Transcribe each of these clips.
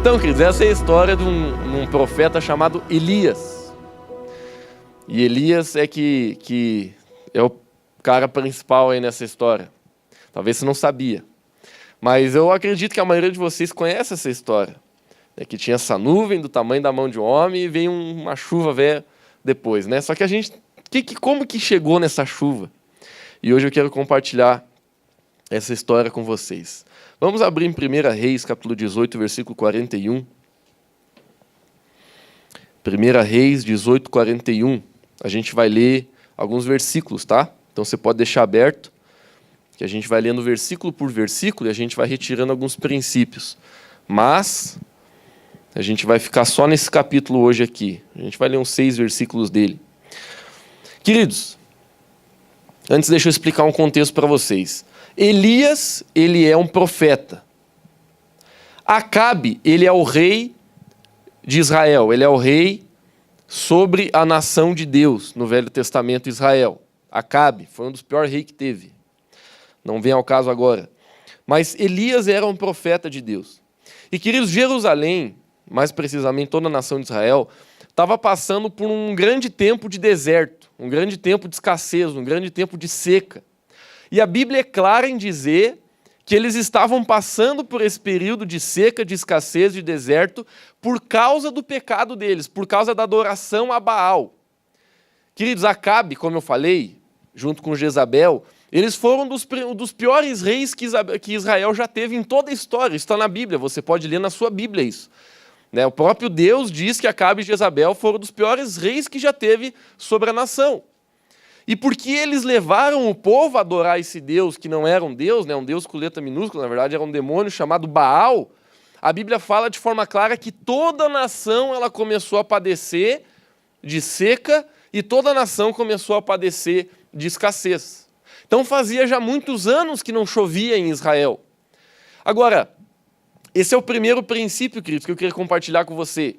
Então, queridos, essa é a história de um profeta chamado Elias. E Elias é que é o cara principal aí nessa história. Talvez você não sabia. Mas eu acredito que a maioria de vocês conhece essa história. É que tinha essa nuvem do tamanho da mão de um homem e veio uma chuva velha depois, né? Só que a gente... como que chegou nessa chuva? E hoje eu quero compartilhar essa história com vocês. Vamos abrir em 1 Reis, capítulo 18, versículo 41. 1 Reis 18, 41. A gente vai ler alguns versículos, tá? Então você pode deixar aberto, que a gente vai lendo versículo por versículo e a gente vai retirando alguns princípios. Mas a gente vai ficar só nesse capítulo hoje aqui. A gente vai ler uns 6 versículos dele. Queridos, antes deixa eu explicar um contexto para vocês. Elias, ele é um profeta. Acabe, ele é o rei de Israel. Ele é o rei sobre a nação de Deus no Velho Testamento Israel. Acabe foi um dos piores reis que teve. Não vem ao caso agora. Mas Elias era um profeta de Deus. E, queridos, Jerusalém, mais precisamente toda a nação de Israel, estava passando por um grande tempo de deserto, um grande tempo de escassez, um grande tempo de seca. E a Bíblia é clara em dizer que eles estavam passando por esse período de seca, de escassez, de deserto, por causa do pecado deles, por causa da adoração a Baal. Queridos, Acabe, como eu falei, junto com Jezabel, eles foram dos piores reis que Israel já teve em toda a história. Isso está na Bíblia, você pode ler na sua Bíblia isso. O próprio Deus diz que Acabe e Jezabel foram dos piores reis que já teve sobre a nação. E porque eles levaram o povo a adorar esse Deus, que não era um Deus com letra minúscula, na verdade era um demônio chamado Baal, a Bíblia fala de forma clara que toda a nação ela começou a padecer de seca e toda a nação começou a padecer de escassez. Então fazia já muitos anos que não chovia em Israel. Agora, esse é o primeiro princípio, queridos, que eu queria compartilhar com você.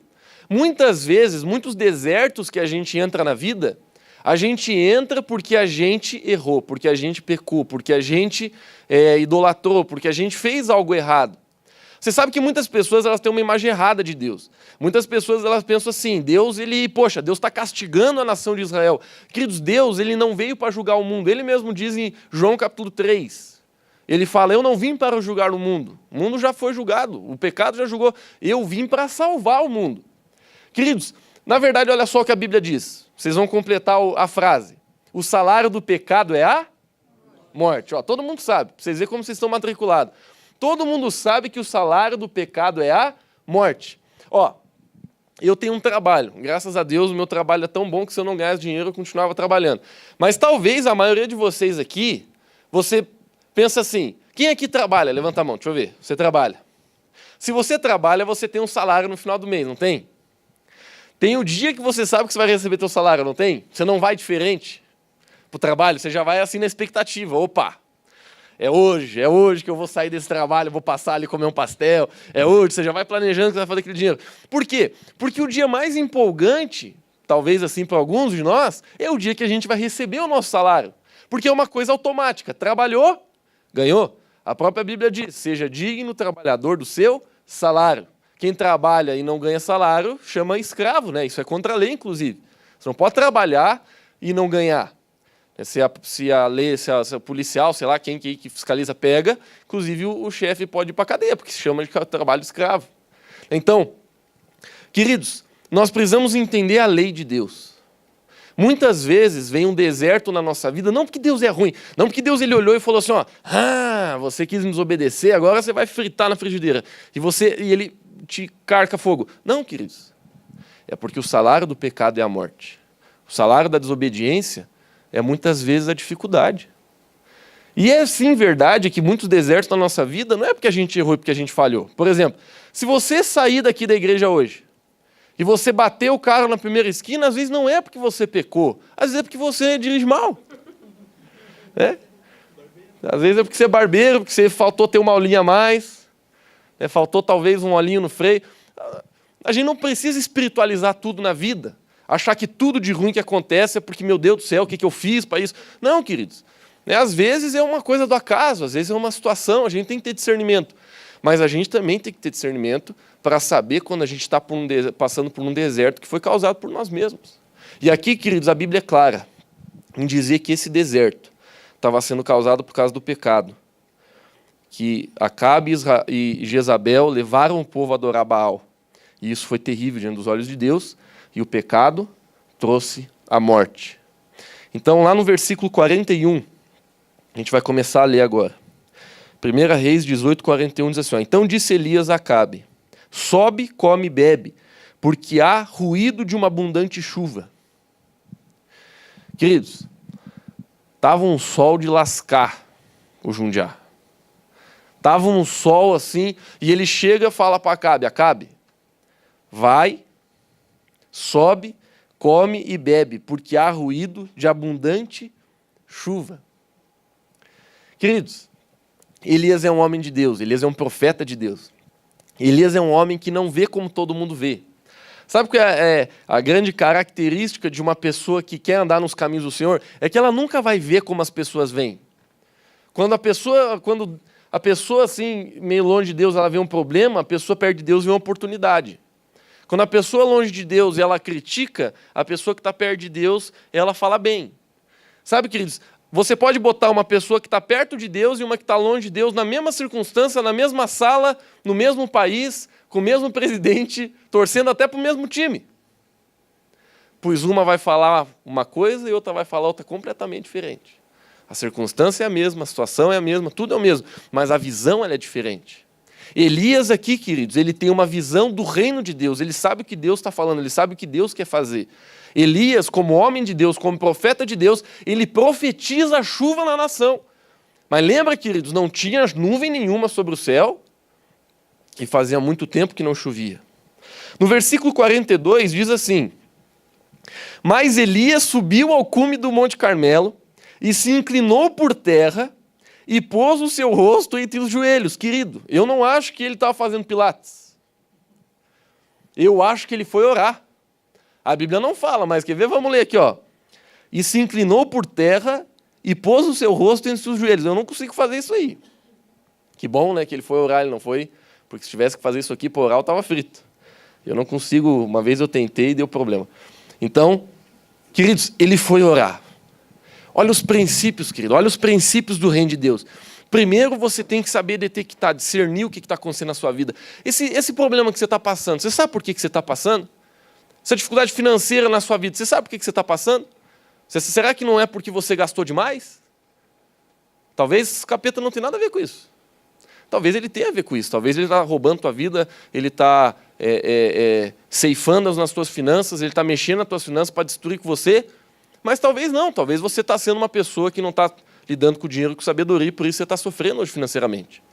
Muitas vezes, muitos desertos que a gente entra na vida, a gente entra porque a gente errou, porque a gente pecou, porque a gente idolatrou, porque a gente fez algo errado. Você sabe que muitas pessoas elas têm uma imagem errada de Deus. Muitas pessoas elas pensam assim, Deus está castigando a nação de Israel. Queridos, Deus ele não veio para julgar o mundo. Ele mesmo diz em João capítulo 3. Ele fala, eu não vim para julgar o mundo já foi julgado, o pecado já julgou. Eu vim para salvar o mundo. Queridos, na verdade, olha só o que a Bíblia diz. Vocês vão completar a frase. O salário do pecado é a morte. Ó, todo mundo sabe, para vocês verem como vocês estão matriculados. Todo mundo sabe que o salário do pecado é a morte. Ó, eu tenho um trabalho. Graças a Deus, o meu trabalho é tão bom que se eu não ganhasse dinheiro, eu continuava trabalhando. Mas talvez a maioria de vocês aqui, você pensa assim, quem aqui trabalha? Levanta a mão, deixa eu ver. Você trabalha. Se você trabalha, você tem um salário no final do mês, não tem? Tem o dia que você sabe que você vai receber seu salário, não tem? Você não vai diferente para o trabalho, você já vai assim na expectativa. Opa, é hoje que eu vou sair desse trabalho, vou passar ali comer um pastel. É hoje, você já vai planejando que você vai fazer aquele dinheiro. Por quê? Porque o dia mais empolgante, talvez assim para alguns de nós, é o dia que a gente vai receber o nosso salário. Porque é uma coisa automática. Trabalhou, ganhou. A própria Bíblia diz, seja digno trabalhador do seu salário. Quem trabalha e não ganha salário, chama escravo, né? Isso é contra a lei, inclusive. Você não pode trabalhar e não ganhar. Se a policial, sei lá, quem que fiscaliza pega, inclusive o chefe pode ir para a cadeia, porque se chama de trabalho escravo. Então, queridos, nós precisamos entender a lei de Deus. Muitas vezes vem um deserto na nossa vida, não porque Deus é ruim, não porque Deus ele olhou e falou assim, ó, você quis me desobedecer, agora você vai fritar na frigideira. E ele te carca fogo. Não, queridos. É porque o salário do pecado é a morte. O salário da desobediência é muitas vezes a dificuldade. E é sim verdade que muitos desertos na nossa vida não é porque a gente errou e porque a gente falhou. Por exemplo, se você sair daqui da igreja hoje e você bater o carro na primeira esquina, às vezes não é porque você pecou, às vezes é porque você dirige mal. Às vezes é porque você é barbeiro, porque você faltou ter uma aulinha a mais, faltou talvez um olhinho no freio. A gente não precisa espiritualizar tudo na vida, achar que tudo de ruim que acontece é porque, meu Deus do céu, o que eu fiz para isso? Não, queridos. Às vezes é uma coisa do acaso, às vezes é uma situação, a gente tem que ter discernimento. Mas a gente também tem que ter discernimento para saber quando a gente está passando por um deserto que foi causado por nós mesmos. E aqui, queridos, a Bíblia é clara em dizer que esse deserto estava sendo causado por causa do pecado. Que Acabe e Jezabel levaram o povo a adorar Baal. E isso foi terrível diante dos olhos de Deus. E o pecado trouxe a morte. Então, lá no versículo 41, a gente vai começar a ler agora. 1 Reis 18, 41 diz assim, ó, então disse Elias a Acabe, sobe, come e bebe, porque há ruído de uma abundante chuva. Queridos, estava um sol de lascar o Jundiá. Estava um sol assim, e ele chega e fala para Acabe, Acabe, vai, sobe, come e bebe, porque há ruído de abundante chuva. Queridos, Elias é um homem de Deus, Elias é um profeta de Deus. Elias é um homem que não vê como todo mundo vê. Sabe o que é a grande característica de uma pessoa que quer andar nos caminhos do Senhor? É que ela nunca vai ver como as pessoas veem. Quando a pessoa assim, meio longe de Deus, ela vê um problema, a pessoa perto de Deus vê uma oportunidade. Quando a pessoa longe de Deus, ela critica, a pessoa que está perto de Deus, ela fala bem. Sabe, queridos, você pode botar uma pessoa que está perto de Deus e uma que está longe de Deus na mesma circunstância, na mesma sala, no mesmo país, com o mesmo presidente, torcendo até para o mesmo time. Pois uma vai falar uma coisa e outra vai falar outra completamente diferente. A circunstância é a mesma, a situação é a mesma, tudo é o mesmo, mas a visão ela é diferente. Elias aqui, queridos, ele tem uma visão do reino de Deus, ele sabe o que Deus está falando, ele sabe o que Deus quer fazer. Elias, como homem de Deus, como profeta de Deus, ele profetiza a chuva na nação. Mas lembra, queridos, não tinha nuvem nenhuma sobre o céu e fazia muito tempo que não chovia. No versículo 42 diz assim, mas Elias subiu ao cume do Monte Carmelo e se inclinou por terra e pôs o seu rosto entre os joelhos. Querido, eu não acho que ele estava fazendo pilates. Eu acho que ele foi orar. A Bíblia não fala, mas quer ver? Vamos ler aqui, ó. E se inclinou por terra e pôs o seu rosto entre os joelhos. Eu não consigo fazer isso aí. Que bom, né, que ele foi orar, ele não foi, porque se tivesse que fazer isso aqui por orar, eu estava frito. Eu não consigo, uma vez eu tentei e deu problema. Então, queridos, ele foi orar. Olha os princípios, querido, olha os princípios do reino de Deus. Primeiro, você tem que saber detectar, discernir o que está acontecendo na sua vida. Esse problema que você está passando, você sabe por que você está passando? Essa dificuldade financeira na sua vida, você sabe por que você está passando? Será que não é porque você gastou demais? Talvez esse capeta não tenha nada a ver com isso. Talvez ele tenha a ver com isso. Talvez ele está roubando a tua vida, ele está ceifando nas tuas finanças, ele está mexendo nas tuas finanças para destruir com você. Mas talvez não. Talvez você está sendo uma pessoa que não está lidando com o dinheiro com sabedoria e por isso você está sofrendo hoje financeiramente.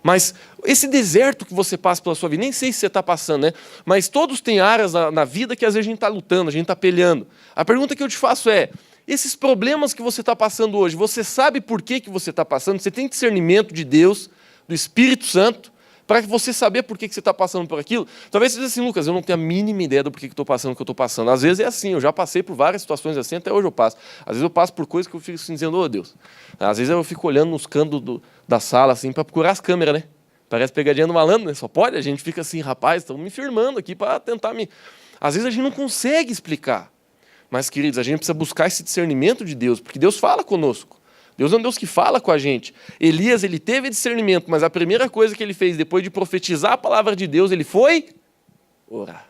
Mas esse deserto que você passa pela sua vida, nem sei se você está passando, né? Mas todos têm áreas na vida que às vezes a gente está lutando, a gente está peleando. A pergunta que eu te faço é, esses problemas que você está passando hoje, você sabe por que você está passando? Você tem discernimento de Deus, do Espírito Santo, para você saber por que você está passando por aquilo? Talvez você diga assim, Lucas, eu não tenho a mínima ideia do porquê que estou passando o que eu estou passando. Às vezes é assim, eu já passei por várias situações assim, até hoje eu passo. Às vezes eu passo por coisas que eu fico assim, dizendo, ô Deus. Às vezes eu fico olhando nos cantos da sala assim, para procurar as câmeras, né? Parece pegadinha do malandro, né? Só pode, a gente fica assim, rapaz, estão me firmando aqui para tentar me... Às vezes a gente não consegue explicar. Mas, queridos, a gente precisa buscar esse discernimento de Deus, porque Deus fala conosco. Deus é um Deus que fala com a gente. Elias, ele teve discernimento, mas a primeira coisa que ele fez depois de profetizar a palavra de Deus, ele foi orar.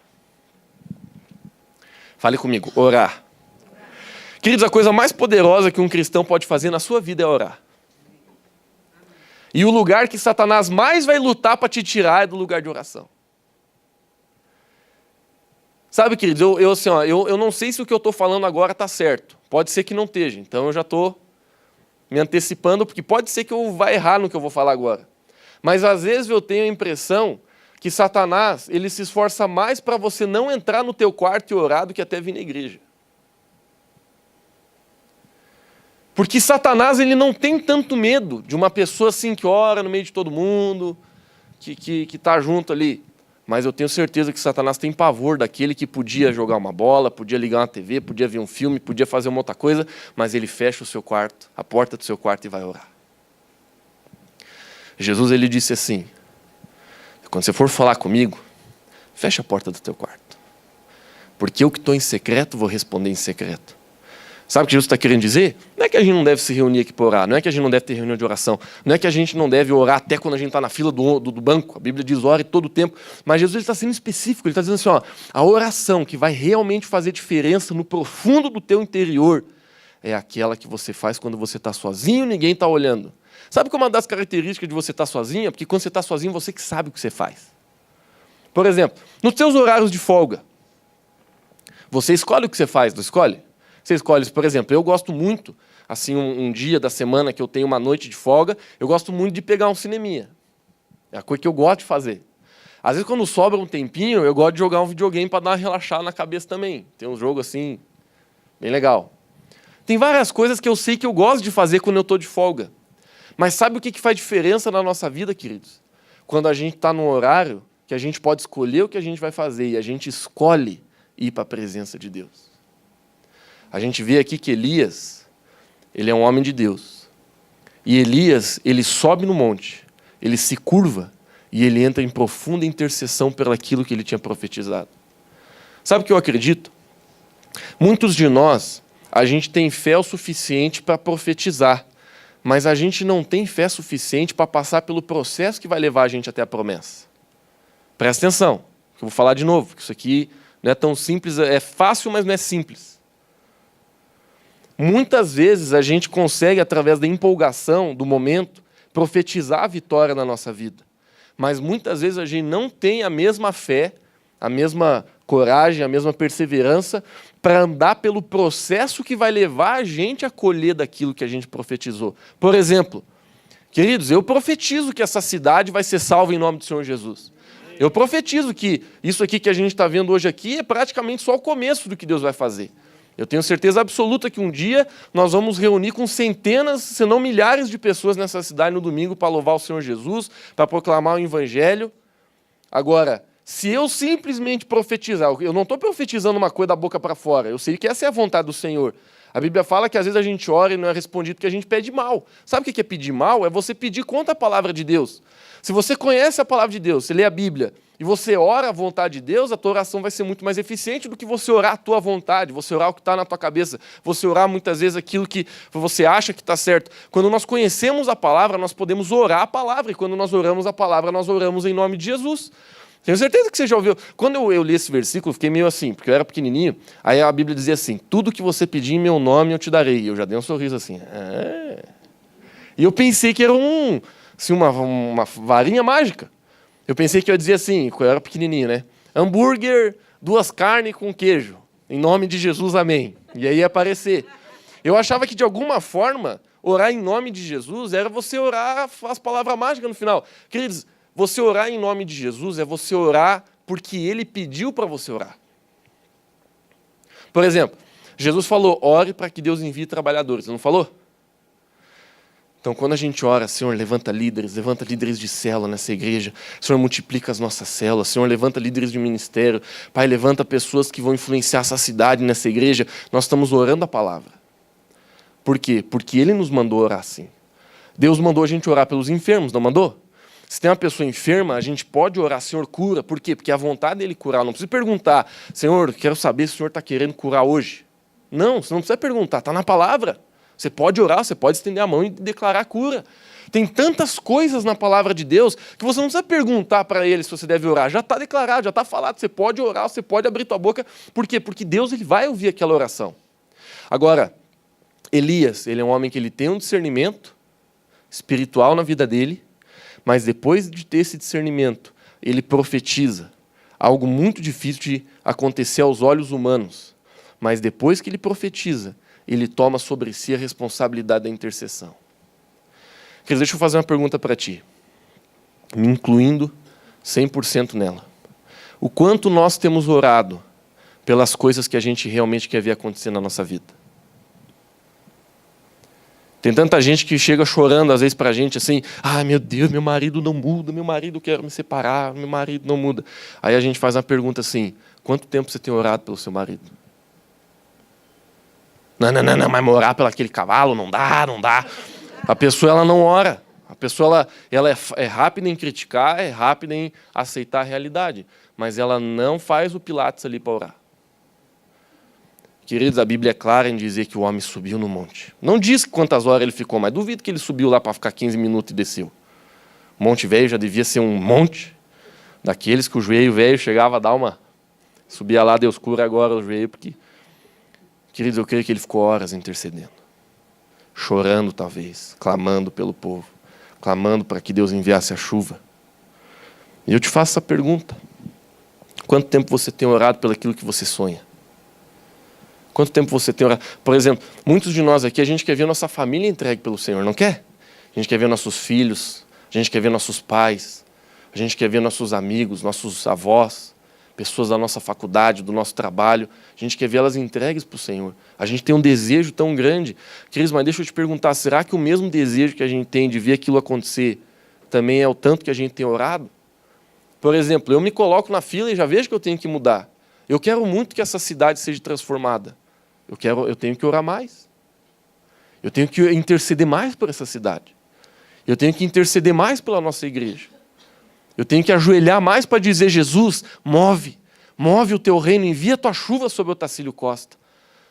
Fale comigo, orar. Queridos, a coisa mais poderosa que um cristão pode fazer na sua vida é orar. E o lugar que Satanás mais vai lutar para te tirar é do lugar de oração. Sabe, queridos, eu não sei se o que eu estou falando agora está certo. Pode ser que não esteja, então eu já estou me antecipando, porque pode ser que eu vá errar no que eu vou falar agora. Mas às vezes eu tenho a impressão que Satanás, ele se esforça mais para você não entrar no teu quarto e orar do que até vir na igreja. Porque Satanás, ele não tem tanto medo de uma pessoa assim que ora no meio de todo mundo, que está junto ali. Mas eu tenho certeza que Satanás tem pavor daquele que podia jogar uma bola, podia ligar uma TV, podia ver um filme, podia fazer uma outra coisa, mas ele fecha o seu quarto, a porta do seu quarto e vai orar. Jesus, ele disse assim, quando você for falar comigo, fecha a porta do teu quarto. Porque eu que estou em secreto, vou responder em secreto. Sabe o que Jesus está querendo dizer? Não é que a gente não deve se reunir aqui para orar, não é que a gente não deve ter reunião de oração, não é que a gente não deve orar até quando a gente está na fila do banco. A Bíblia diz ore todo o tempo. Mas Jesus está sendo específico, ele está dizendo assim, ó, a oração que vai realmente fazer diferença no profundo do teu interior é aquela que você faz quando você está sozinho e ninguém está olhando. Sabe qual é uma das características de você estar sozinho? Porque quando você está sozinho, você que sabe o que você faz. Por exemplo, nos seus horários de folga, você escolhe o que você faz, não escolhe? Você escolhe, por exemplo, eu gosto muito, assim, um dia da semana que eu tenho uma noite de folga, eu gosto muito de pegar um cineminha. É a coisa que eu gosto de fazer. Às vezes, quando sobra um tempinho, eu gosto de jogar um videogame para dar uma relaxada na cabeça também. Tem um jogo assim, bem legal. Tem várias coisas que eu sei que eu gosto de fazer quando eu estou de folga. Mas sabe o que faz diferença na nossa vida, queridos? Quando a gente está num horário que a gente pode escolher o que a gente vai fazer e a gente escolhe ir para a presença de Deus. A gente vê aqui que Elias, ele é um homem de Deus. E Elias, ele sobe no monte, ele se curva e ele entra em profunda intercessão pelo aquilo que ele tinha profetizado. Sabe o que eu acredito? Muitos de nós, a gente tem fé o suficiente para profetizar, mas a gente não tem fé suficiente para passar pelo processo que vai levar a gente até a promessa. Presta atenção, que eu vou falar de novo, que isso aqui não é tão simples, é fácil, mas não é simples. Muitas vezes a gente consegue, através da empolgação do momento, profetizar a vitória na nossa vida. Mas muitas vezes a gente não tem a mesma fé, a mesma coragem, a mesma perseverança para andar pelo processo que vai levar a gente a colher daquilo que a gente profetizou. Por exemplo, queridos, eu profetizo que essa cidade vai ser salva em nome do Senhor Jesus. Eu profetizo que isso aqui que a gente está vendo hoje aqui é praticamente só o começo do que Deus vai fazer. Eu tenho certeza absoluta que um dia nós vamos reunir com centenas, se não milhares de pessoas nessa cidade no domingo para louvar o Senhor Jesus, para proclamar o Evangelho. Agora, se eu simplesmente profetizar, eu não estou profetizando uma coisa da boca para fora, eu sei que essa é a vontade do Senhor. A Bíblia fala que às vezes a gente ora e não é respondido porque a gente pede mal. Sabe o que é pedir mal? É você pedir contra a palavra de Deus. Se você conhece a palavra de Deus, você lê a Bíblia e você ora a vontade de Deus, a tua oração vai ser muito mais eficiente do que você orar a tua vontade, você orar o que está na tua cabeça, você orar muitas vezes aquilo que você acha que está certo. Quando nós conhecemos a palavra, nós podemos orar a palavra, e quando nós oramos a palavra, nós oramos em nome de Jesus. Tenho certeza que você já ouviu. Quando eu li esse versículo, eu fiquei meio assim, porque eu era pequenininho, aí a Bíblia dizia assim, tudo que você pedir em meu nome eu te darei. E eu já dei um sorriso assim. E eu pensei que era assim, uma varinha mágica. Eu pensei que eu ia dizer assim, quando eu era pequenininho, né? Hambúrguer, 2 carnes com queijo. Em nome de Jesus, amém. E aí ia aparecer. Eu achava que, de alguma forma, orar em nome de Jesus era você orar as palavras mágicas no final. Queridos, você orar em nome de Jesus é você orar porque Ele pediu para você orar. Por exemplo, Jesus falou, ore para que Deus envie trabalhadores. Não falou? Então, quando a gente ora, Senhor, levanta líderes de célula nessa igreja. Senhor, multiplica as nossas células. Senhor, levanta líderes de ministério. Pai, levanta pessoas que vão influenciar essa cidade nessa igreja. Nós estamos orando a palavra. Por quê? Porque Ele nos mandou orar assim. Deus mandou a gente orar pelos enfermos, não mandou? Se tem uma pessoa enferma, a gente pode orar, Senhor, cura. Por quê? Porque a vontade dele curar. Não precisa perguntar, Senhor, quero saber se o Senhor está querendo curar hoje. Não, você não precisa perguntar, está na palavra. Você pode orar, você pode estender a mão e declarar cura. Tem tantas coisas na palavra de Deus que você não precisa perguntar para Ele se você deve orar. Já está declarado, já está falado. Você pode orar, você pode abrir tua boca. Por quê? Porque Deus ele vai ouvir aquela oração. Agora, Elias, ele é um homem que ele tem um discernimento espiritual na vida dele, mas depois de ter esse discernimento, ele profetiza algo muito difícil de acontecer aos olhos humanos. Mas depois que ele profetiza, ele toma sobre si a responsabilidade da intercessão. Quer dizer, deixa eu fazer uma pergunta para ti, me incluindo 100% nela. O quanto nós temos orado pelas coisas que a gente realmente quer ver acontecer na nossa vida? Tem tanta gente que chega chorando às vezes para a gente assim, meu Deus, meu marido não muda, meu marido quer me separar, meu marido não muda. Aí a gente faz uma pergunta assim, quanto tempo você tem orado pelo seu marido? Não, mas orar pelo aquele cavalo não dá. A pessoa ela não ora. A pessoa ela é rápida em criticar, é rápida em aceitar a realidade, mas ela não faz o Pilates ali para orar. Queridos, a Bíblia é clara em dizer que o homem subiu no monte. Não diz quantas horas ele ficou, mas duvido que ele subiu lá para ficar 15 minutos e desceu. O Monte Velho já devia ser um monte daqueles que o joelho velho chegava a dar uma... Subia lá, Deus cura agora o joelho, porque... Queridos, eu creio que ele ficou horas intercedendo. Chorando, talvez, clamando pelo povo, clamando para que Deus enviasse a chuva. E eu te faço essa pergunta. Quanto tempo você tem orado pelo aquilo que você sonha? Quanto tempo você tem orado? Por exemplo, muitos de nós aqui, a gente quer ver nossa família entregue pelo Senhor, não quer? A gente quer ver nossos filhos, a gente quer ver nossos pais, a gente quer ver nossos amigos, nossos avós, pessoas da nossa faculdade, do nosso trabalho. A gente quer ver elas entregues para o Senhor. A gente tem um desejo tão grande. Queridos, mas deixa eu te perguntar, será que o mesmo desejo que a gente tem de ver aquilo acontecer também é o tanto que a gente tem orado? Por exemplo, eu me coloco na fila e já vejo que eu tenho que mudar. Eu quero muito que essa cidade seja transformada. Eu tenho que orar mais. Eu tenho que interceder mais por essa cidade. Eu tenho que interceder mais pela nossa igreja. Eu tenho que ajoelhar mais para dizer, Jesus, move o teu reino, envia a tua chuva sobre o Otacílio Costa.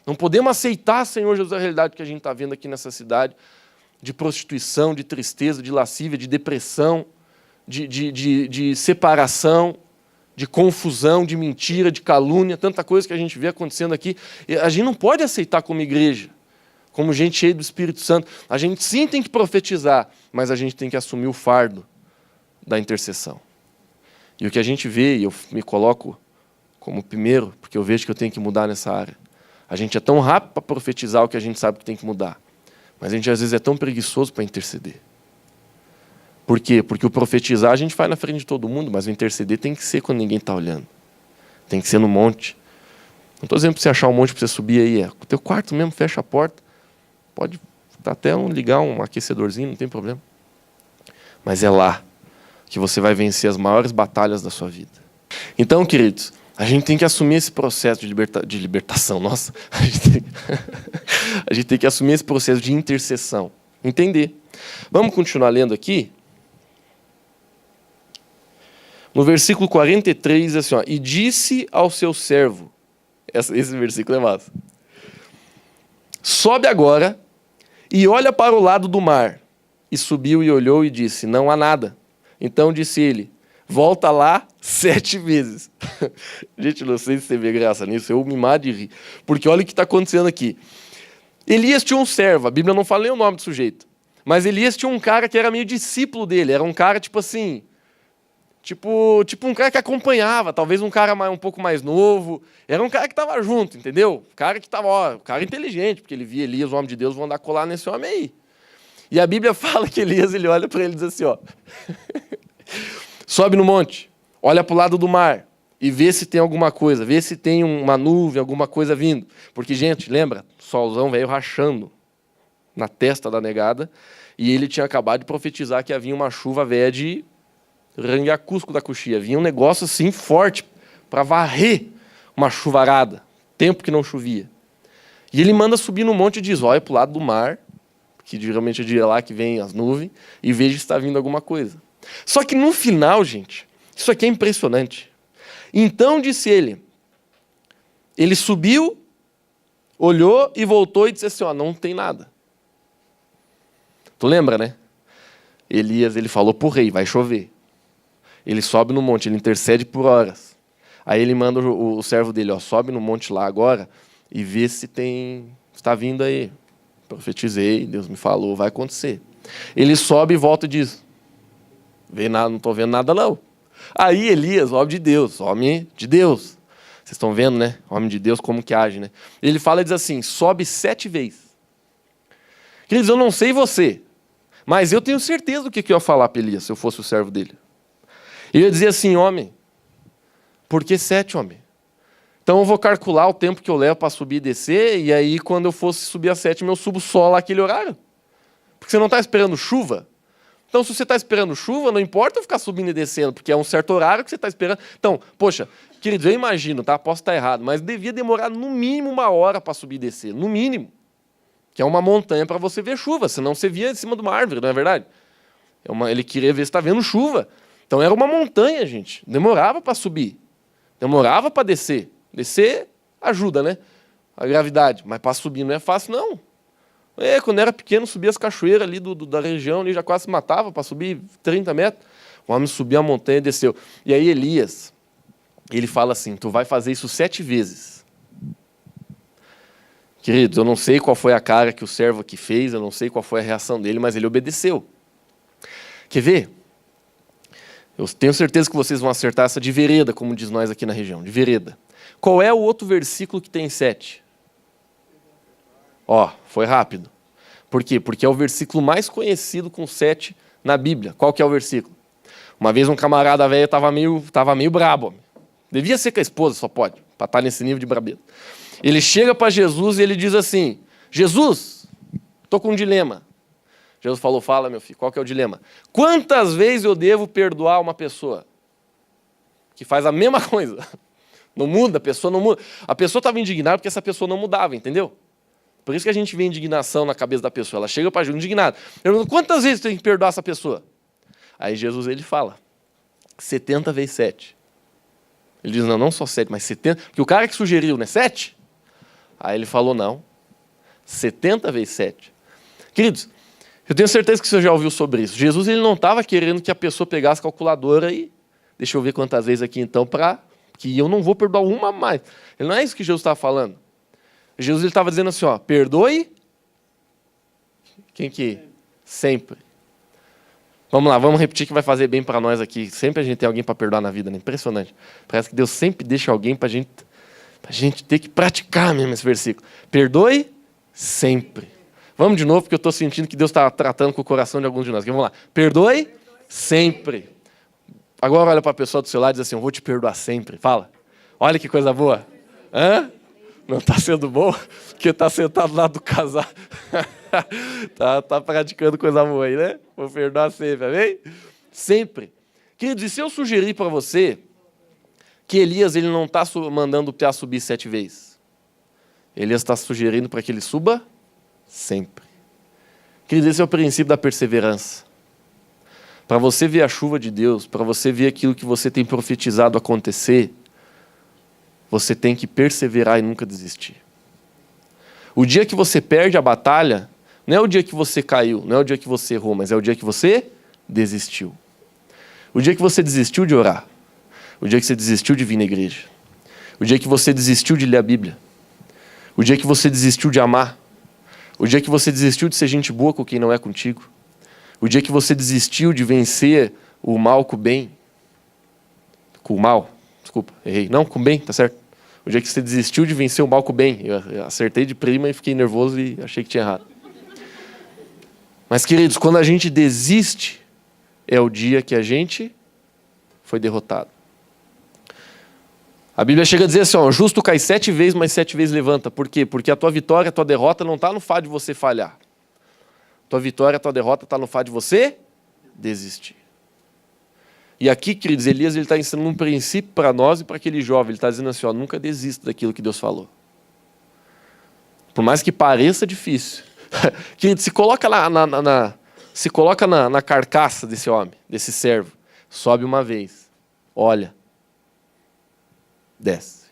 Não podemos aceitar, Senhor Jesus, a realidade que a gente está vendo aqui nessa cidade, de prostituição, de tristeza, de lascívia, de depressão, de separação, de confusão, de mentira, de calúnia, tanta coisa que a gente vê acontecendo aqui. E a gente não pode aceitar como igreja, como gente cheia do Espírito Santo. A gente sim tem que profetizar, mas a gente tem que assumir o fardo da intercessão. E o que a gente vê, e eu me coloco como primeiro, porque eu vejo que eu tenho que mudar nessa área. A gente é tão rápido para profetizar o que a gente sabe que tem que mudar, mas a gente às vezes é tão preguiçoso para interceder. Por quê? Porque o profetizar a gente faz na frente de todo mundo, mas o interceder tem que ser quando ninguém está olhando. Tem que ser no monte. Não estou dizendo para você achar um monte para você subir aí. É o teu quarto mesmo, fecha a porta. Pode até ligar um aquecedorzinho, não tem problema. Mas é lá que você vai vencer as maiores batalhas da sua vida. Então, queridos, a gente tem que assumir esse processo de libertação. Nossa, a gente tem que assumir esse processo de intercessão. Entender. Vamos continuar lendo aqui? No versículo 43, assim, ó, e disse ao seu servo, esse versículo é massa, sobe agora e olha para o lado do mar. E subiu e olhou e disse, não há nada. Então disse ele, volta lá 7 vezes. Gente, não sei se você vê graça nisso, eu me mato de rir. Porque olha o que está acontecendo aqui. Elias tinha um servo, a Bíblia não fala nem o nome do sujeito. Mas Elias tinha um cara que era meio discípulo dele, era um cara tipo assim, tipo um cara que acompanhava, talvez um cara um pouco mais novo, era um cara que estava junto, entendeu? Um cara que estava, cara inteligente, porque ele via Elias, o homem de Deus, vão andar colar nesse homem aí. E a Bíblia fala que Elias, ele olha para ele e diz assim, ó, sobe no monte, olha para o lado do mar e vê se tem alguma coisa, vê se tem uma nuvem, alguma coisa vindo. Porque, gente, lembra, o solzão veio rachando na testa da negada, e ele tinha acabado de profetizar que havia uma chuva velha de Rangiacusco da Coxia. Vinha um negócio assim forte para varrer uma chuvarada, tempo que não chovia. E ele manda subir no monte e diz, olha para o lado do mar, que geralmente é de lá que vem as nuvens, e veja se está vindo alguma coisa. Só que no final, gente, isso aqui é impressionante. Então disse ele subiu, olhou e voltou e disse assim, ó, não tem nada. Tu lembra, né? Elias, ele falou pro rei, vai chover. Ele sobe no monte, ele intercede por horas. Aí ele manda o servo dele, ó, sobe no monte lá agora e vê se está vindo aí. Profetizei, Deus me falou, vai acontecer. Ele sobe e volta e diz, não estou vendo nada não. Aí Elias, homem de Deus, vocês estão vendo, né? Homem de Deus, como que age, né? Ele fala e diz assim, sobe 7 vezes. Queridos, eu não sei você, mas eu tenho certeza do que eu ia falar para Elias, se eu fosse o servo dele. Eu ia dizer assim, homem, por que 7, homem? Então eu vou calcular o tempo que eu levo para subir e descer, e aí quando eu fosse subir a 7, eu subo só lá aquele horário. Porque você não está esperando chuva. Então se você está esperando chuva, não importa eu ficar subindo e descendo, porque é um certo horário que você está esperando. Então, poxa, queridos, eu imagino, tá? Posso estar errado, mas devia demorar no mínimo 1 hora para subir e descer, no mínimo. Que é uma montanha para você ver chuva, senão você via em cima de uma árvore, não é verdade? Ele queria ver se está vendo chuva. Então era uma montanha, gente. Demorava para subir. Demorava para descer. Descer ajuda, né? A gravidade. Mas para subir não é fácil, não. Quando era pequeno, subia as cachoeiras ali da região, ali já quase se matava para subir 30 metros. O homem subiu a montanha e desceu. E aí Elias, ele fala assim, tu vai fazer isso 7 vezes. Queridos, eu não sei qual foi a cara que o servo aqui fez, eu não sei qual foi a reação dele, mas ele obedeceu. Quer ver? Eu tenho certeza que vocês vão acertar essa de vereda, como diz nós aqui na região, de vereda. Qual é o outro versículo que tem 7? Foi rápido. Por quê? Porque é o versículo mais conhecido com 7 na Bíblia. Qual que é o versículo? Uma vez um camarada velho estava meio brabo. Devia ser com a esposa, só pode, para estar nesse nível de brabeza. Ele chega para Jesus e ele diz assim, Jesus, estou com um dilema. Jesus falou, fala meu filho, qual que é o dilema? Quantas vezes eu devo perdoar uma pessoa que faz a mesma coisa? Não muda, a pessoa não muda. A pessoa estava indignada porque essa pessoa não mudava, entendeu? Por isso que a gente vê indignação na cabeça da pessoa. Ela chega para Jesus indignada. Eu pergunto, quantas vezes tem que perdoar essa pessoa? Aí Jesus ele fala, 70 vezes 7. Ele diz, não só 7, mas 70. Porque o cara que sugeriu, né, 7? Aí ele falou, não, 70 vezes 7. Queridos, eu tenho certeza que você já ouviu sobre isso. Jesus ele não estava querendo que a pessoa pegasse a calculadora e... Deixa eu ver quantas vezes aqui então, que eu não vou perdoar uma a mais. Ele não é isso que Jesus estava falando. Jesus estava dizendo assim, perdoe... Quem que? Sempre. Vamos lá, vamos repetir que vai fazer bem para nós aqui. Sempre a gente tem alguém para perdoar na vida, né? Impressionante. Parece que Deus sempre deixa alguém para a gente ter que praticar mesmo esse versículo. Perdoe sempre. Vamos de novo, porque eu estou sentindo que Deus está tratando com o coração de alguns de nós. Vamos lá. Perdoe sempre. Agora olha para a pessoa do seu lado e diz assim, eu vou te perdoar sempre. Fala. Olha que coisa boa. Hã? Não está sendo bom? Porque está sentado lá do casal. tá praticando coisa boa aí, né? Vou perdoar sempre, amém? Sempre. Queridos, e se eu sugerir para você que Elias ele não está mandando o Piá subir 7 vezes? Elias está sugerindo para que ele suba sempre. Queridos, esse é o princípio da perseverança. Para você ver a chuva de Deus, para você ver aquilo que você tem profetizado acontecer, você tem que perseverar e nunca desistir. O dia que você perde a batalha, não é o dia que você caiu, não é o dia que você errou, mas é o dia que você desistiu. O dia que você desistiu de orar. O dia que você desistiu de vir na igreja. O dia que você desistiu de ler a Bíblia. O dia que você desistiu de amar. O dia que você desistiu de ser gente boa com quem não é contigo. O dia que você desistiu de vencer o mal com o bem. Com o mal. Desculpa, errei. Não, com o bem, tá certo. O dia que você desistiu de vencer o mal com o bem. Eu acertei de prima e fiquei nervoso e achei que tinha errado. Mas, queridos, quando a gente desiste, é o dia que a gente foi derrotado. A Bíblia chega a dizer assim, o justo cai 7 vezes, mas 7 vezes levanta. Por quê? Porque a tua vitória, a tua derrota não está no fato de você falhar. A tua vitória, a tua derrota está no fato de você desistir. E aqui, queridos, Elias está ensinando um princípio para nós e para aquele jovem. Ele está dizendo assim, nunca desista daquilo que Deus falou. Por mais que pareça difícil. Querido, se coloca na carcaça desse homem, desse servo. Sobe uma vez. Olha. Desce.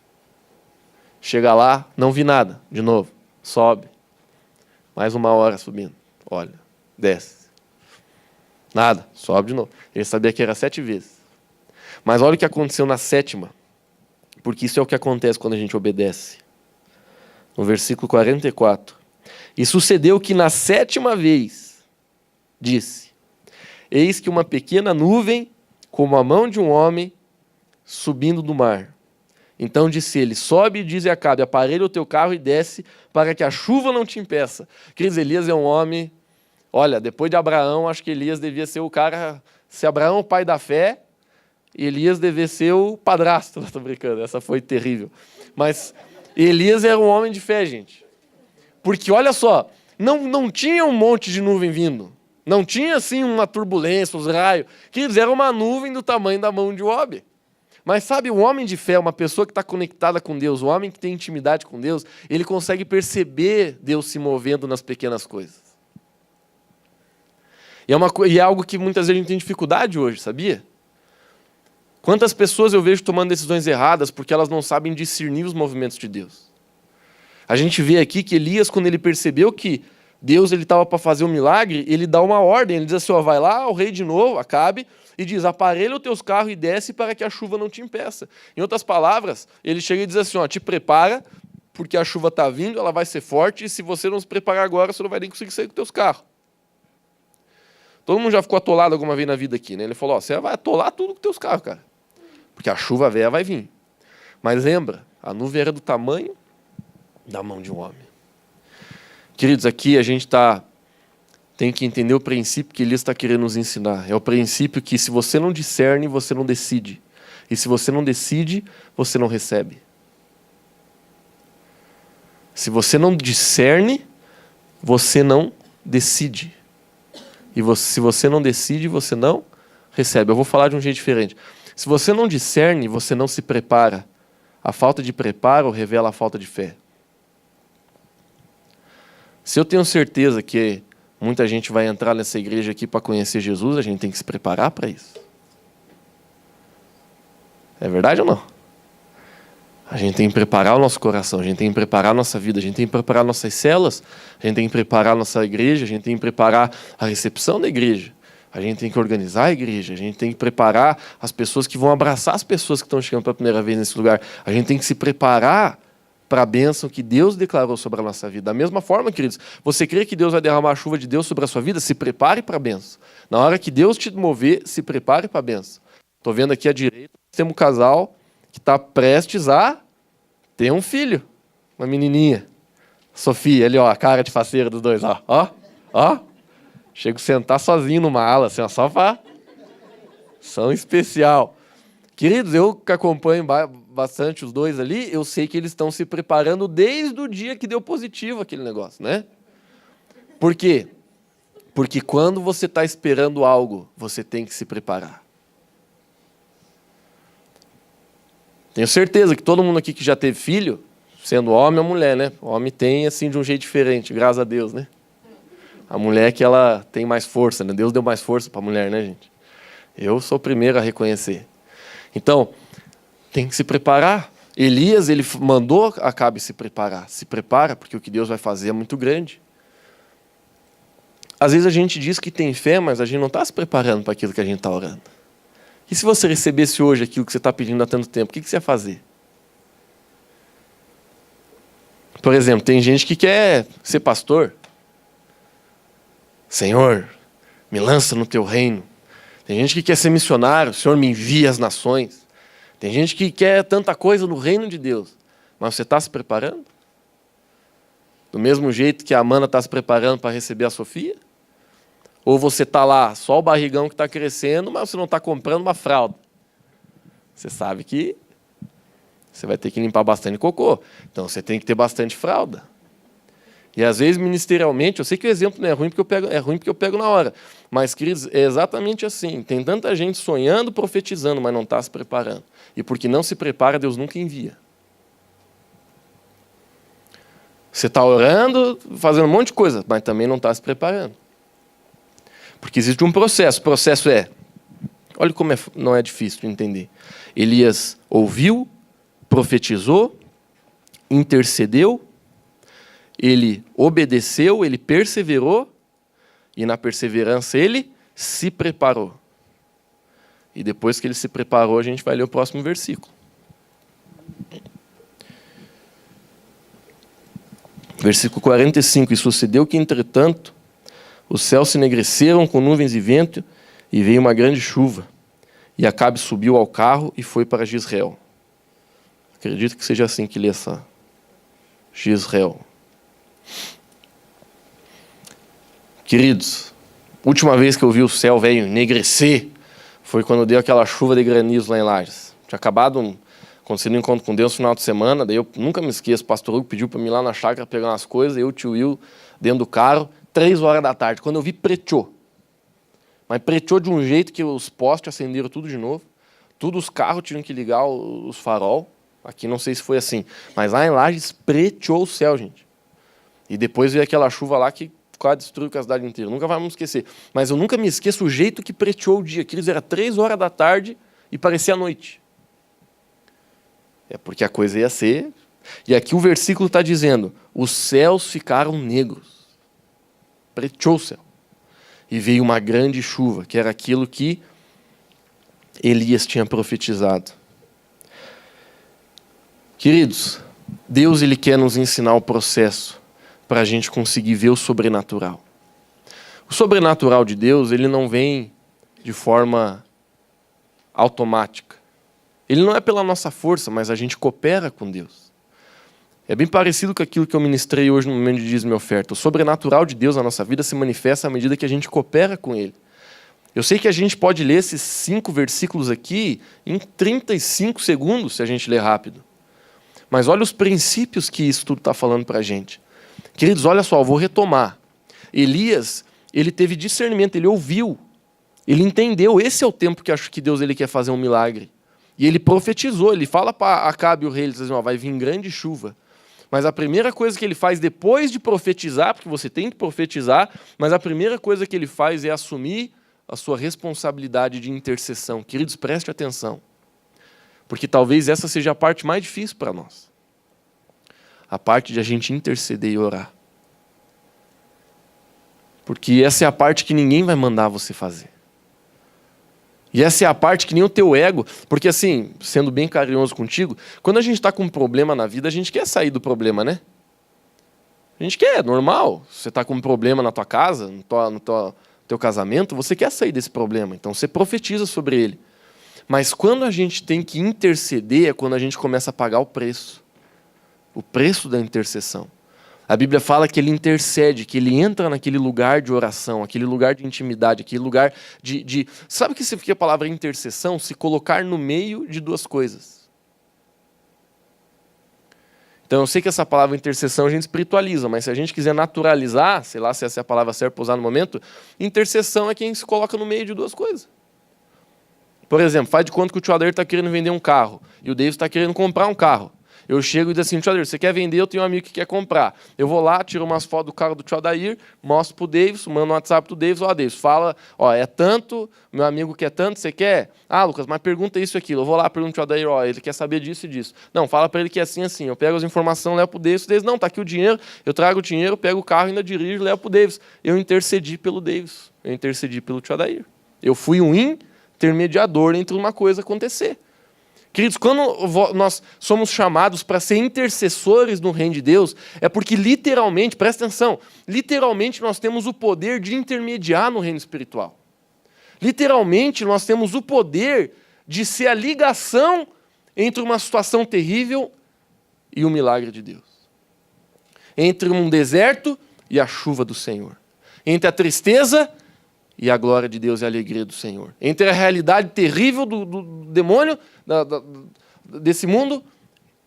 Chega lá, não vi nada. De novo. Sobe. Mais 1 hora subindo. Olha. Desce. Nada. Sobe de novo. Ele sabia que era 7 vezes. Mas olha o que aconteceu na 7ª. Porque isso é o que acontece quando a gente obedece. No versículo 44. E sucedeu que na 7ª vez, disse, eis que uma pequena nuvem, como a mão de um homem, subindo do mar. Então disse ele, sobe e diz a Acabe, aparelha o teu carro e desce, para que a chuva não te impeça. Queridos, Elias é um homem, olha, depois de Abraão, acho que Elias devia ser o cara, se Abraão é o pai da fé, Elias devia ser o padrasto, não estou brincando, essa foi terrível. Mas Elias era um homem de fé, gente. Porque, olha só, não tinha um monte de nuvem vindo. Não tinha, assim, uma turbulência, os raios. Queridos, era uma nuvem do tamanho da mão de Job. Mas, sabe, o homem de fé, uma pessoa que está conectada com Deus, o homem que tem intimidade com Deus, ele consegue perceber Deus se movendo nas pequenas coisas. E é algo que muitas vezes a gente tem dificuldade hoje, sabia? Quantas pessoas eu vejo tomando decisões erradas porque elas não sabem discernir os movimentos de Deus. A gente vê aqui que Elias, quando ele percebeu que Deus estava para fazer um milagre, ele dá uma ordem, ele diz assim, ó, vai lá ao rei de novo, Acabe, e diz, aparelha os teus carros e desce para que a chuva não te impeça. Em outras palavras, ele chega e diz assim, ó, te prepara, porque a chuva está vindo, ela vai ser forte, e se você não se preparar agora, você não vai nem conseguir sair com os teus carros. Todo mundo já ficou atolado alguma vez na vida aqui, né? Ele falou, ó, você vai atolar tudo com os teus carros, cara, porque a chuva velha vai vir. Mas lembra, a nuvem era do tamanho da mão de um homem. Queridos, aqui a gente tem que entender o princípio que Elias está querendo nos ensinar. É o princípio que se você não discerne, você não decide. E se você não decide, você não recebe. Se você não discerne, você não decide. E se você não decide, você não recebe. Eu vou falar de um jeito diferente. Se você não discerne, você não se prepara. A falta de preparo revela a falta de fé. Se eu tenho certeza que muita gente vai entrar nessa igreja aqui para conhecer Jesus, a gente tem que se preparar para isso. É verdade ou não? A gente tem que preparar o nosso coração, a gente tem que preparar a nossa vida, a gente tem que preparar nossas células, a gente tem que preparar a nossa igreja, a gente tem que preparar a recepção da igreja, a gente tem que organizar a igreja, a gente tem que preparar as pessoas que vão abraçar as pessoas que estão chegando pela primeira vez nesse lugar. A gente tem que se preparar para a bênção que Deus declarou sobre a nossa vida. Da mesma forma, queridos, você crê que Deus vai derramar a chuva de Deus sobre a sua vida? Se prepare para a bênção. Na hora que Deus te mover, se prepare para a bênção. Estou vendo aqui à direita, temos um casal que está prestes a ter um filho, uma menininha. Sofia, ali, ó, a cara de faceira dos dois, ó, ó, ó. Chego a sentar sozinho numa ala, assim, ó, só para são especial. Queridos, eu que acompanho bastante os dois ali, eu sei que eles estão se preparando desde o dia que deu positivo aquele negócio, né? Por quê? Porque quando você está esperando algo, você tem que se preparar. Tenho certeza que todo mundo aqui que já teve filho, sendo homem ou mulher, né? O homem tem assim de um jeito diferente, graças a Deus, né? A mulher que ela tem mais força, né? Deus deu mais força para a mulher, né, gente? Eu sou o primeiro a reconhecer. Então, tem que se preparar. Elias, ele mandou Acabe se preparar. Se prepara, porque o que Deus vai fazer é muito grande. Às vezes a gente diz que tem fé, mas a gente não está se preparando para aquilo que a gente está orando. E se você recebesse hoje aquilo que você está pedindo há tanto tempo, o que você ia fazer? Por exemplo, tem gente que quer ser pastor. Senhor, me lança no teu reino. Tem gente que quer ser missionário. Senhor, me envia às nações. Tem gente que quer tanta coisa no reino de Deus. Mas você está se preparando? Do mesmo jeito que a Amanda está se preparando para receber a Sofia? Ou você está lá, só o barrigão que está crescendo, mas você não está comprando uma fralda? Você sabe que você vai ter que limpar bastante cocô. Então você tem que ter bastante fralda. E às vezes, ministerialmente, eu sei que o exemplo não é ruim porque eu pego na hora. Mas, queridos, é exatamente assim. Tem tanta gente sonhando, profetizando, mas não está se preparando. E porque não se prepara, Deus nunca envia. Você está orando, fazendo um monte de coisa, mas também não está se preparando. Porque existe um processo. O processo é... Olha como não é difícil de entender. Elias ouviu, profetizou, intercedeu, ele obedeceu, ele perseverou, e na perseverança ele se preparou. E depois que ele se preparou, a gente vai ler o próximo versículo. Versículo 45. E sucedeu que, entretanto, os céus se enegreceram com nuvens e vento, e veio uma grande chuva. E Acabe subiu ao carro e foi para Jezreel. Acredito que seja assim que lê essa. Jezreel. Queridos, última vez que eu vi o céu velho enegrecer foi quando deu aquela chuva de granizo lá em Lages. Tinha acabado acontecendo um encontro com Deus no final de semana, daí eu nunca me esqueço, o pastor Hugo pediu para mim ir lá na chácara pegar umas coisas, eu e o tio Will dentro do carro, 3 horas da tarde, quando eu vi preteou. Mas preteou de um jeito que os postes acenderam tudo de novo, todos os carros tinham que ligar os farol, aqui não sei se foi assim, mas lá em Lages preteou o céu, gente. E depois veio aquela chuva lá que quase destruiu a cidade inteira. Nunca vamos esquecer. Mas eu nunca me esqueço o jeito que preteou o dia. Queridos, era 3 horas da tarde e parecia noite. É porque a coisa ia ser... E aqui o versículo está dizendo, os céus ficaram negros. Preteou o céu. E veio uma grande chuva, que era aquilo que Elias tinha profetizado. Queridos, Deus ele quer nos ensinar o processo para a gente conseguir ver o sobrenatural. O sobrenatural de Deus, ele não vem de forma automática. Ele não é pela nossa força, mas a gente coopera com Deus. É bem parecido com aquilo que eu ministrei hoje no momento de dízimo e oferta. O sobrenatural de Deus na nossa vida se manifesta à medida que a gente coopera com Ele. Eu sei que a gente pode ler esses 5 versículos aqui em 35 segundos, se a gente ler rápido. Mas olha os princípios que isso tudo está falando para a gente. Queridos, olha só, eu vou retomar. Elias, ele teve discernimento, ele ouviu, ele entendeu. Esse é o tempo que acho que Deus ele quer fazer um milagre. E ele profetizou, ele fala para Acabe, o rei, ele diz assim, ó, vai vir grande chuva. Mas a primeira coisa que ele faz depois de profetizar, porque você tem que profetizar, mas a primeira coisa que ele faz é assumir a sua responsabilidade de intercessão. Queridos, preste atenção. Porque talvez essa seja a parte mais difícil para nós. A parte de a gente interceder e orar. Porque essa é a parte que ninguém vai mandar você fazer. E essa é a parte que nem o teu ego, porque assim, sendo bem carinhoso contigo, quando a gente está com um problema na vida, a gente quer sair do problema, né? A gente quer, é normal. Você está com um problema na tua casa, no teu casamento, você quer sair desse problema, então você profetiza sobre ele. Mas quando a gente tem que interceder, é quando a gente começa a pagar o preço da intercessão. A Bíblia fala que ele intercede, que ele entra naquele lugar de oração, aquele lugar de intimidade, aquele lugar de... Sabe o que significa a palavra intercessão? Se colocar no meio de duas coisas. Então eu sei que essa palavra intercessão a gente espiritualiza, mas se a gente quiser naturalizar, sei lá se essa é a palavra certa para usar no momento, intercessão é quem se coloca no meio de duas coisas. Por exemplo, faz de conta que o tio Adair está querendo vender um carro e o Davis está querendo comprar um carro. Eu chego e digo assim, tio Adair, você quer vender? Eu tenho um amigo que quer comprar. Eu vou lá, tiro umas fotos do carro do tio Adair, mostro pro Davis, mando um WhatsApp pro Davis, ó, Davis, fala, ó, é tanto, meu amigo quer tanto, você quer? Ah, Lucas, mas pergunta isso e aquilo. Eu vou lá, pergunto pro tio Adair, ó, ele quer saber disso e disso. Não, fala para ele que é assim, assim. Eu pego as informações, levo pro Davis, não, tá aqui o dinheiro, eu trago o dinheiro, pego o carro, ainda dirijo, levo pro Davis. Eu intercedi pelo Davis, eu intercedi pelo tio Adair. Eu fui um intermediador entre uma coisa acontecer. Queridos, quando nós somos chamados para ser intercessores no reino de Deus, é porque literalmente, presta atenção, literalmente nós temos o poder de intermediar no reino espiritual. Literalmente nós temos o poder de ser a ligação entre uma situação terrível e o milagre de Deus. Entre um deserto e a chuva do Senhor. Entre a tristeza e a glória de Deus e a alegria do Senhor. Entre a realidade terrível do demônio, desse mundo,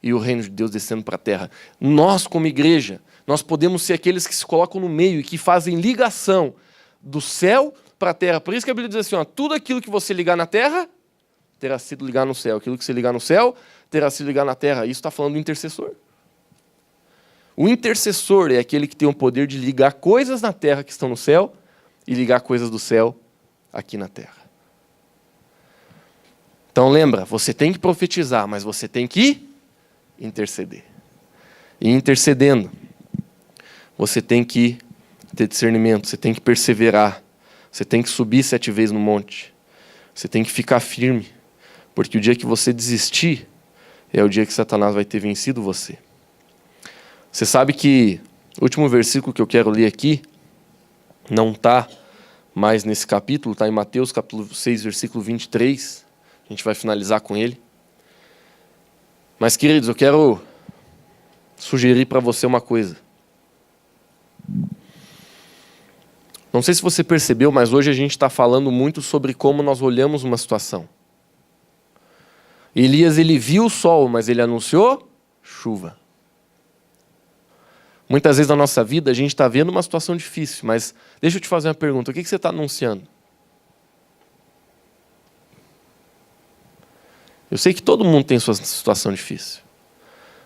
e o reino de Deus descendo para a terra. Nós, como igreja, nós podemos ser aqueles que se colocam no meio e que fazem ligação do céu para a terra. Por isso que a Bíblia diz assim, ó, tudo aquilo que você ligar na terra, terá sido ligar no céu. Aquilo que você ligar no céu, terá sido ligar na terra. Isso está falando do intercessor. O intercessor é aquele que tem o poder de ligar coisas na terra que estão no céu e ligar coisas do céu aqui na terra. Então lembra, você tem que profetizar, mas você tem que interceder. E intercedendo, você tem que ter discernimento, você tem que perseverar, você tem que subir 7 vezes no monte, você tem que ficar firme, porque o dia que você desistir, é o dia que Satanás vai ter vencido você. Você sabe que o último versículo que eu quero ler aqui, não está mais nesse capítulo, está em Mateus capítulo 6, versículo 23, a gente vai finalizar com ele. Mas, queridos, eu quero sugerir para você uma coisa. Não sei se você percebeu, mas hoje a gente está falando muito sobre como nós olhamos uma situação. Elias, ele viu o sol, mas ele anunciou chuva. Muitas vezes na nossa vida a gente está vendo uma situação difícil, mas deixa eu te fazer uma pergunta, o que você está anunciando? Eu sei que todo mundo tem sua situação difícil.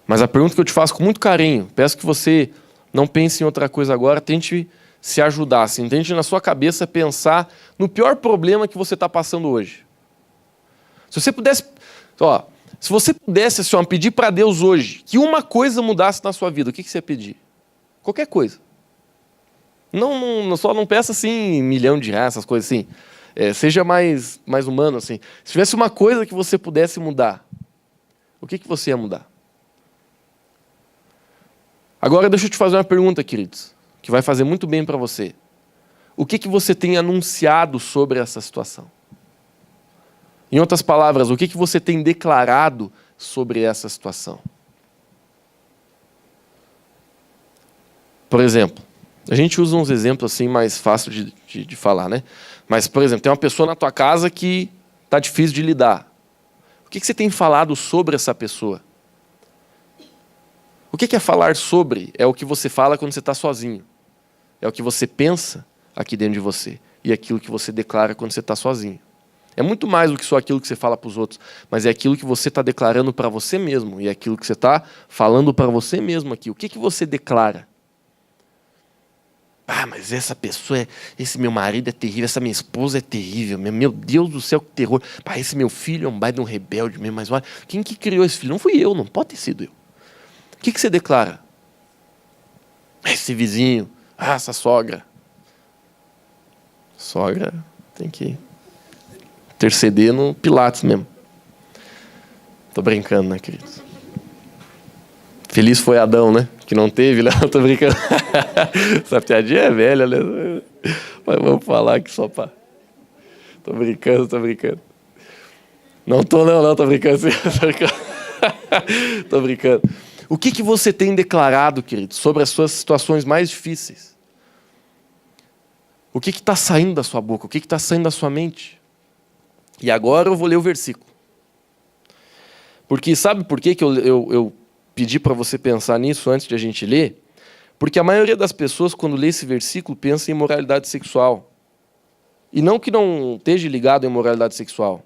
Mas a pergunta que eu te faço com muito carinho, peço que você não pense em outra coisa agora, tente se ajudasse, entende, na sua cabeça pensar no pior problema que você está passando hoje. Se você pudesse, se você pudesse assim, pedir para Deus hoje que uma coisa mudasse na sua vida, o que você ia pedir? Qualquer coisa. Só não peça assim R$ 1.000.000, essas coisas assim. Seja mais humano assim. Se tivesse uma coisa que você pudesse mudar, o que você ia mudar? Agora deixa eu te fazer uma pergunta, queridos, que vai fazer muito bem para você. O que você tem anunciado sobre essa situação? Em outras palavras, o que você tem declarado sobre essa situação? Por exemplo, a gente usa uns exemplos assim mais fáceis de falar, né? Mas, por exemplo, tem uma pessoa na tua casa que está difícil de lidar. O que você tem falado sobre essa pessoa? O que é falar sobre? É o que você fala quando você está sozinho. É o que você pensa aqui dentro de você. E aquilo que você declara quando você está sozinho. É muito mais do que só aquilo que você fala para os outros, mas é aquilo que você está declarando para você mesmo. E é aquilo que você está falando para você mesmo aqui. O que você declara? Mas essa pessoa, esse meu marido é terrível, essa minha esposa é terrível, meu Deus do céu, que terror. Esse meu filho é um baita de um rebelde mesmo, mas olha, quem que criou esse filho? Não fui eu, não pode ter sido eu. O que você declara? Esse vizinho, essa sogra. Sogra tem que interceder no Pilates mesmo. Tô brincando, né, queridos? Feliz foi Adão, né? Que não teve, né? Eu tô brincando. Essa piadinha é velha, né? Mas vamos falar aqui só pra... Tô brincando. Não, tô brincando. Tô brincando. O que você tem declarado, querido, sobre as suas situações mais difíceis? O que está saindo da sua boca? O que está saindo da sua mente? E agora eu vou ler o versículo. Porque sabe por que eu pedi para você pensar nisso antes de a gente ler? Porque a maioria das pessoas, quando lê esse versículo, pensa em imoralidade sexual. E não que não esteja ligado à imoralidade sexual.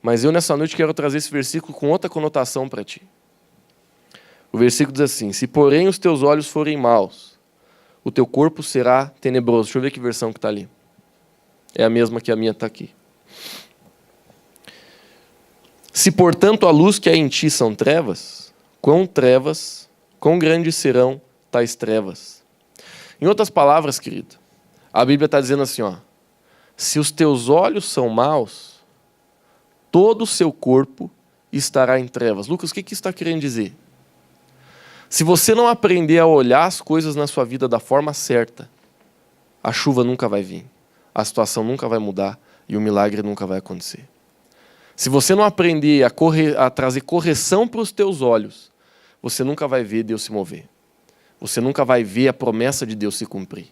Mas eu, nessa noite, quero trazer esse versículo com outra conotação para ti. O versículo diz assim: se porém os teus olhos forem maus, o teu corpo será tenebroso. Deixa eu ver que versão que está ali. É a mesma que a minha está aqui. Se, portanto, a luz que há em ti são trevas, quão grandes serão tais trevas? Em outras palavras, querido, a Bíblia está dizendo assim, se os teus olhos são maus, todo o seu corpo estará em trevas. Lucas, o que isso está querendo dizer? Se você não aprender a olhar as coisas na sua vida da forma certa, a chuva nunca vai vir, a situação nunca vai mudar e o milagre nunca vai acontecer. Se você não aprender a trazer correção para os teus olhos, você nunca vai ver Deus se mover. Você nunca vai ver a promessa de Deus se cumprir.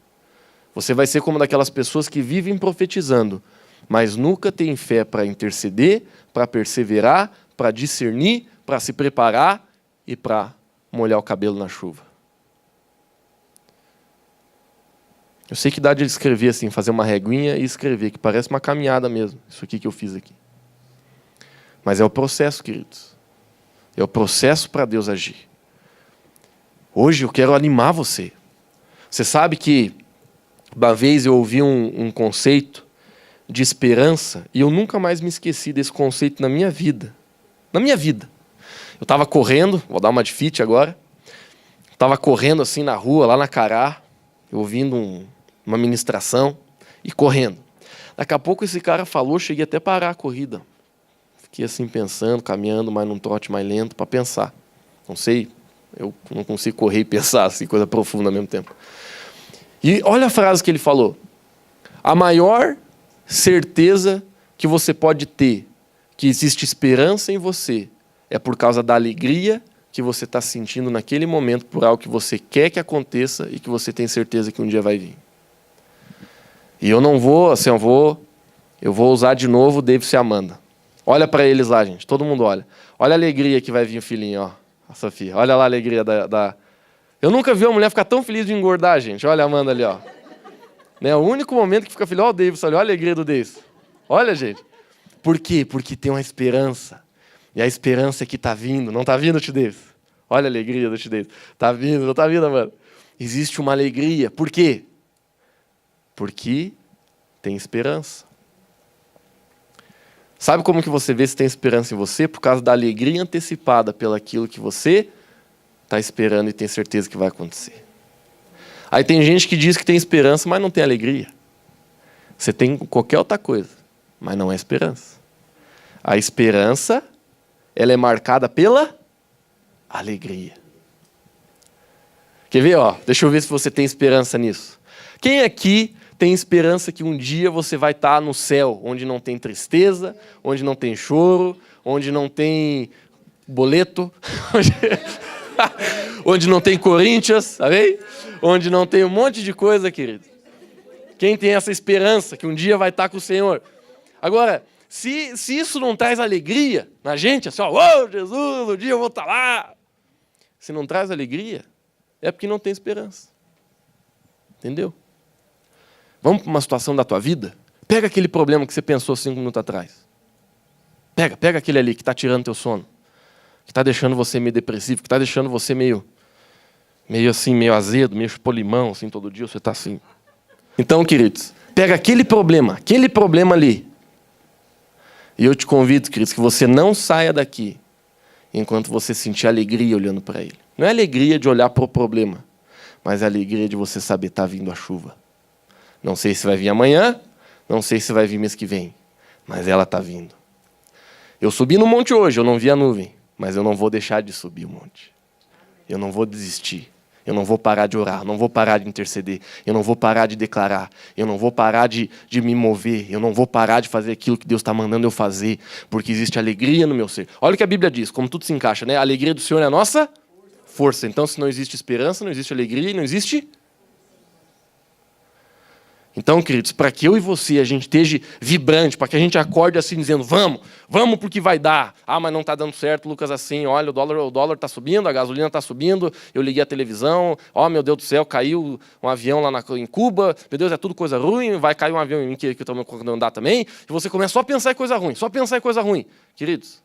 Você vai ser como daquelas pessoas que vivem profetizando, mas nunca têm fé para interceder, para perseverar, para discernir, para se preparar e para molhar o cabelo na chuva. Eu sei que dá de escrever assim, fazer uma reguinha e escrever, que parece uma caminhada mesmo, isso aqui que eu fiz aqui. Mas é o processo, queridos. É o processo para Deus agir. Hoje eu quero animar você. Você sabe que uma vez eu ouvi um conceito de esperança e eu nunca mais me esqueci desse conceito na minha vida. Na minha vida. Eu estava correndo, vou dar uma de fit agora. Estava correndo assim na rua, lá na Cará, ouvindo uma ministração e correndo. Daqui a pouco esse cara falou, cheguei até a parar a corrida. Fiquei assim pensando, caminhando, mas num trote mais lento para pensar. Não sei, eu não consigo correr e pensar assim, coisa profunda ao mesmo tempo. E olha a frase que ele falou. A maior certeza que você pode ter que existe esperança em você é por causa da alegria que você está sentindo naquele momento por algo que você quer que aconteça e que você tem certeza que um dia vai vir. E eu não vou, assim, eu vou usar de novo o David e a Amanda. Olha para eles lá, gente. Todo mundo olha. Olha a alegria que vai vir o filhinho, a Sofia. Olha lá a alegria da... Eu nunca vi uma mulher ficar tão feliz de engordar, gente. Olha a Amanda ali, Né? O único momento que fica feliz, olha o Davis, olha a alegria do Davis. Olha, gente. Por quê? Porque tem uma esperança. E a esperança é que está vindo. Não está vindo, Tio Davis? Olha a alegria do Tio Davis. Está vindo, não está vindo, mano? Existe uma alegria. Por quê? Porque tem esperança. Sabe como que você vê se tem esperança em você? Por causa da alegria antecipada pelaquilo que você está esperando e tem certeza que vai acontecer. Aí tem gente que diz que tem esperança, mas não tem alegria. Você tem qualquer outra coisa, mas não é esperança. A esperança, ela é marcada pela alegria. Quer ver? Deixa eu ver se você tem esperança nisso. Quem aqui tem esperança que um dia você vai estar no céu, onde não tem tristeza, onde não tem choro, onde não tem boleto, onde não tem Corinthians, sabe? Onde não tem um monte de coisa, querido. Quem tem essa esperança que um dia vai estar com o Senhor? Agora, se isso não traz alegria na gente, assim, Jesus, um dia eu vou estar lá. Se não traz alegria, é porque não tem esperança. Entendeu? Vamos para uma situação da tua vida? Pega aquele problema que você pensou 5 minutos atrás. Pega aquele ali que está tirando teu sono. Que está deixando você meio depressivo, que está deixando você meio assim, meio azedo, meio chupolimão, assim, todo dia você está assim. Então, queridos, pega aquele problema ali. E eu te convido, queridos, que você não saia daqui enquanto você sentir alegria olhando para ele. Não é alegria de olhar para o problema, mas é alegria de você saber que está vindo a chuva. Não sei se vai vir amanhã, não sei se vai vir mês que vem, mas ela está vindo. Eu subi no monte hoje, eu não vi a nuvem, mas eu não vou deixar de subir o monte. Eu não vou desistir. Eu não vou parar de orar, eu não vou parar de interceder, eu não vou parar de declarar, eu não vou parar de me mover, eu não vou parar de fazer aquilo que Deus está mandando eu fazer, porque existe alegria no meu ser. Olha o que a Bíblia diz, como tudo se encaixa, né? A alegria do Senhor é a nossa força. Então, se não existe esperança, não existe alegria e não existe... Então, queridos, para que eu e você, a gente esteja vibrante, para que a gente acorde assim, dizendo, vamos porque vai dar. Ah, mas não está dando certo, Lucas, assim, olha, o dólar está subindo, a gasolina está subindo, eu liguei a televisão, meu Deus do céu, caiu um avião lá em Cuba, meu Deus, é tudo coisa ruim, vai cair um avião em mim que eu estou me andar também, e você começa só a pensar em coisa ruim, Queridos,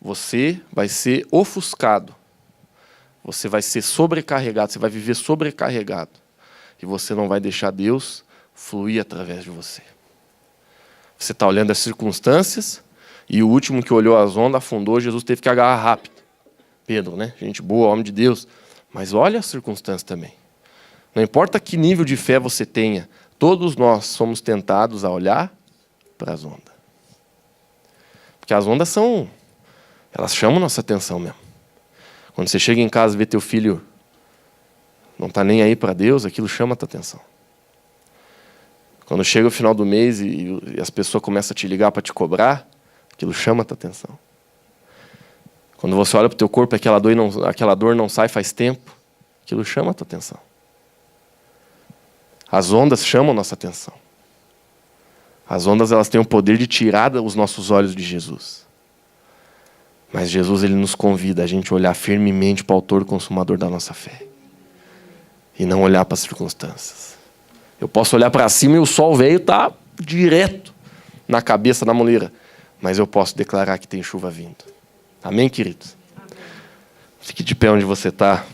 você vai ser ofuscado, você vai ser sobrecarregado, você vai viver sobrecarregado. E você não vai deixar Deus fluir através de você. Você está olhando as circunstâncias e o último que olhou as ondas afundou, Jesus teve que agarrar rápido. Pedro, né? Gente boa, homem de Deus. Mas olha as circunstâncias também. Não importa que nível de fé você tenha, todos nós somos tentados a olhar para as ondas. Porque as ondas elas chamam nossa atenção mesmo. Quando você chega em casa e vê teu filho não está nem aí para Deus, aquilo chama a tua atenção. Quando chega o final do mês e as pessoas começam a te ligar para te cobrar, aquilo chama a tua atenção. Quando você olha para o teu corpo e aquela dor não sai faz tempo, aquilo chama a tua atenção. As ondas chamam a nossa atenção. As ondas, elas têm o poder de tirar os nossos olhos de Jesus. Mas Jesus, ele nos convida a gente olhar firmemente para o autor e consumador da nossa fé. E não olhar para as circunstâncias. Eu posso olhar para cima e o sol velho está direto na cabeça da moleira. Mas eu posso declarar que tem chuva vindo. Amém, queridos? Amém. Fique de pé onde você está.